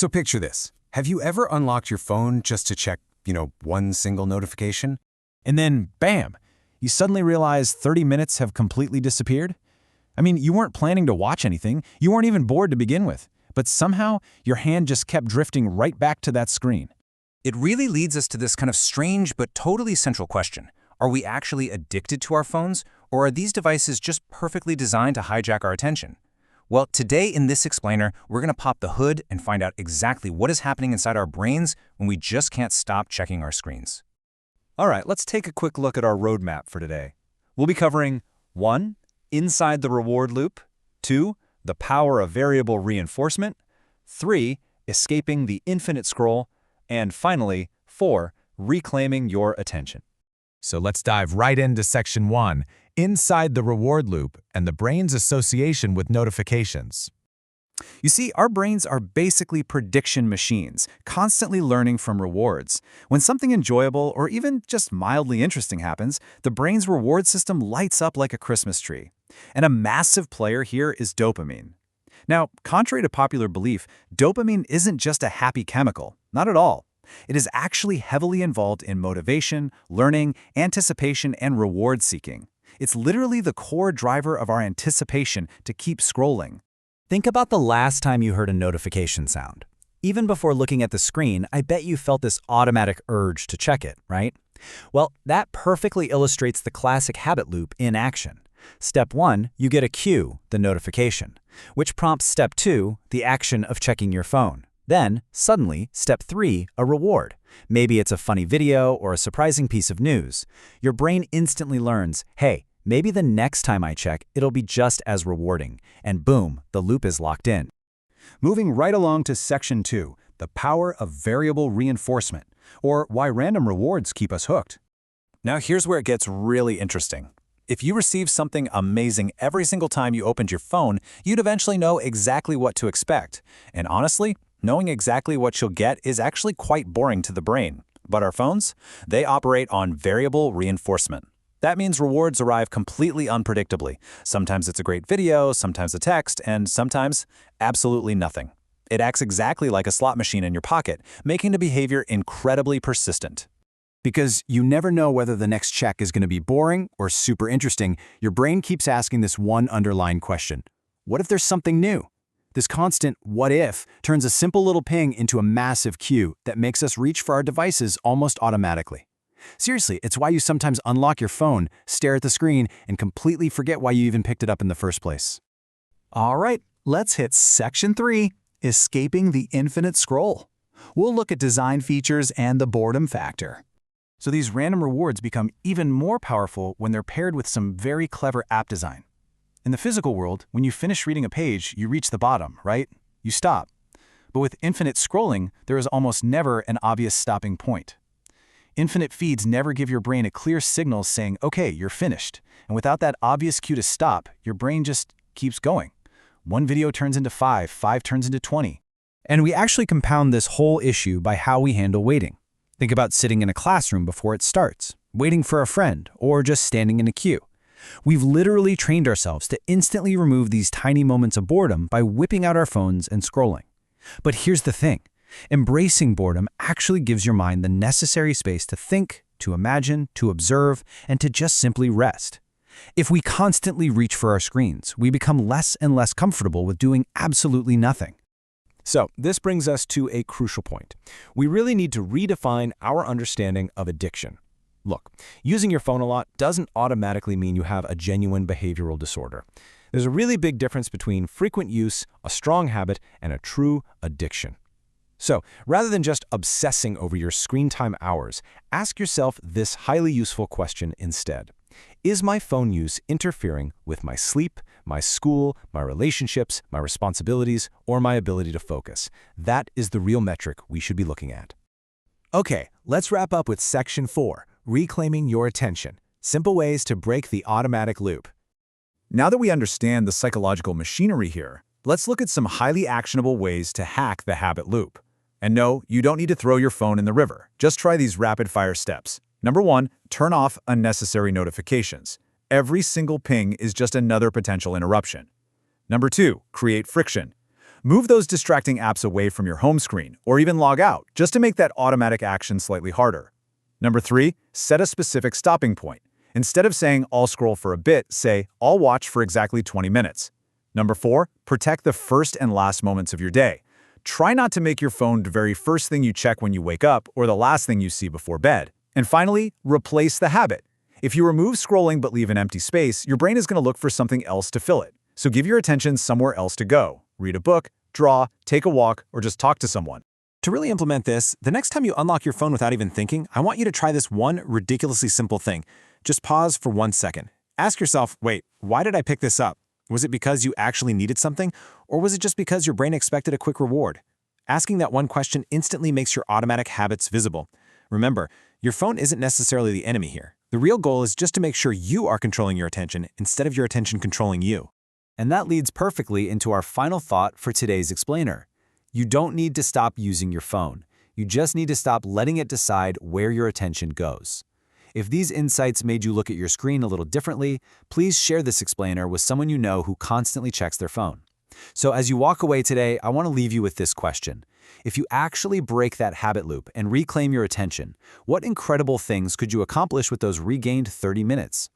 So picture this. Have you ever unlocked your phone just to check, one single notification? And then, bam, you suddenly realize 30 minutes have completely disappeared? I mean, you weren't planning to watch anything, you weren't even bored to begin with, but somehow your hand just kept drifting right back to that screen. It really leads us to this kind of strange but totally central question. Are we actually addicted to our phones, or are these devices just perfectly designed to hijack our attention? Well, today in this explainer, we're going to pop the hood and find out exactly what is happening inside our brains when we just can't stop checking our screens. All right, let's take a quick look at our roadmap for today. We'll be covering 1. Inside the reward loop, 2. The power of variable reinforcement, 3. Escaping the infinite scroll, and finally, 4. Reclaiming your attention. So let's dive right into Section 1, Inside the Reward Loop and the brain's association with notifications. You see, our brains are basically prediction machines, constantly learning from rewards. When something enjoyable or even just mildly interesting happens, the brain's reward system lights up like a Christmas tree. And a massive player here is dopamine. Now, contrary to popular belief, dopamine isn't just a happy chemical. Not at all. It is actually heavily involved in motivation, learning, anticipation, and reward seeking. It's literally the core driver of our anticipation to keep scrolling. Think about the last time you heard a notification sound. Even before looking at the screen, I bet you felt this automatic urge to check it, right? Well, that perfectly illustrates the classic habit loop in action. Step 1, you get a cue, the notification, which prompts Step 2, the action of checking your phone. Then, suddenly, Step 3, a reward. Maybe it's a funny video or a surprising piece of news. Your brain instantly learns, hey, maybe the next time I check, it'll be just as rewarding. And boom, the loop is locked in. Moving right along to Section 2, the power of variable reinforcement, or why random rewards keep us hooked. Now here's where it gets really interesting. If you receive something amazing every single time you opened your phone, you'd eventually know exactly what to expect. And honestly, knowing exactly what you'll get is actually quite boring to the brain. But our phones? They operate on variable reinforcement. That means rewards arrive completely unpredictably. Sometimes it's a great video, sometimes a text, and sometimes absolutely nothing. It acts exactly like a slot machine in your pocket, making the behavior incredibly persistent. Because you never know whether the next check is going to be boring or super interesting, your brain keeps asking this one underlying question. What if there's something new? This constant what if turns a simple little ping into a massive cue that makes us reach for our devices almost automatically. Seriously, it's why you sometimes unlock your phone, stare at the screen, and completely forget why you even picked it up in the first place. All right, let's hit Section 3, Escaping the Infinite Scroll. We'll look at design features and the boredom factor. So these random rewards become even more powerful when they're paired with some very clever app design. In the physical world, when you finish reading a page, you reach the bottom, right? You stop. But with infinite scrolling, there is almost never an obvious stopping point. Infinite feeds never give your brain a clear signal saying, okay, you're finished. And without that obvious cue to stop, your brain just keeps going. One video turns into 5, 5 turns into 20. And we actually compound this whole issue by how we handle waiting. Think about sitting in a classroom before it starts, waiting for a friend, or just standing in a queue. We've literally trained ourselves to instantly remove these tiny moments of boredom by whipping out our phones and scrolling. But here's the thing. Embracing boredom actually gives your mind the necessary space to think, to imagine, to observe, and to just simply rest. If we constantly reach for our screens, we become less and less comfortable with doing absolutely nothing. So, this brings us to a crucial point. We really need to redefine our understanding of addiction. Look, using your phone a lot doesn't automatically mean you have a genuine behavioral disorder. There's a really big difference between frequent use, a strong habit, and a true addiction. So, rather than just obsessing over your screen time hours, ask yourself this highly useful question instead. Is my phone use interfering with my sleep, my school, my relationships, my responsibilities, or my ability to focus? That is the real metric we should be looking at. Okay, let's wrap up with Section 4, Reclaiming Your Attention. Simple ways to break the automatic loop. Now that we understand the psychological machinery here, let's look at some highly actionable ways to hack the habit loop. And no, you don't need to throw your phone in the river. Just try these rapid-fire steps. Number 1, turn off unnecessary notifications. Every single ping is just another potential interruption. Number 2, create friction. Move those distracting apps away from your home screen, or even log out, just to make that automatic action slightly harder. Number 3, set a specific stopping point. Instead of saying, "I'll scroll for a bit," say, "I'll watch for exactly 20 minutes." Number 4, protect the first and last moments of your day. Try not to make your phone the very first thing you check when you wake up or the last thing you see before bed. And finally, replace the habit. If you remove scrolling but leave an empty space, your brain is going to look for something else to fill it. So give your attention somewhere else to go. Read a book, draw, take a walk, or just talk to someone. To really implement this, the next time you unlock your phone without even thinking, I want you to try this one ridiculously simple thing. Just pause for 1 second. Ask yourself, wait, why did I pick this up? Was it because you actually needed something, or was it just because your brain expected a quick reward? Asking that one question instantly makes your automatic habits visible. Remember, your phone isn't necessarily the enemy here. The real goal is just to make sure you are controlling your attention instead of your attention controlling you. And that leads perfectly into our final thought for today's explainer. You don't need to stop using your phone. You just need to stop letting it decide where your attention goes. If these insights made you look at your screen a little differently, please share this explainer with someone you know who constantly checks their phone. So as you walk away today, I want to leave you with this question. If you actually break that habit loop and reclaim your attention, what incredible things could you accomplish with those regained 30 minutes?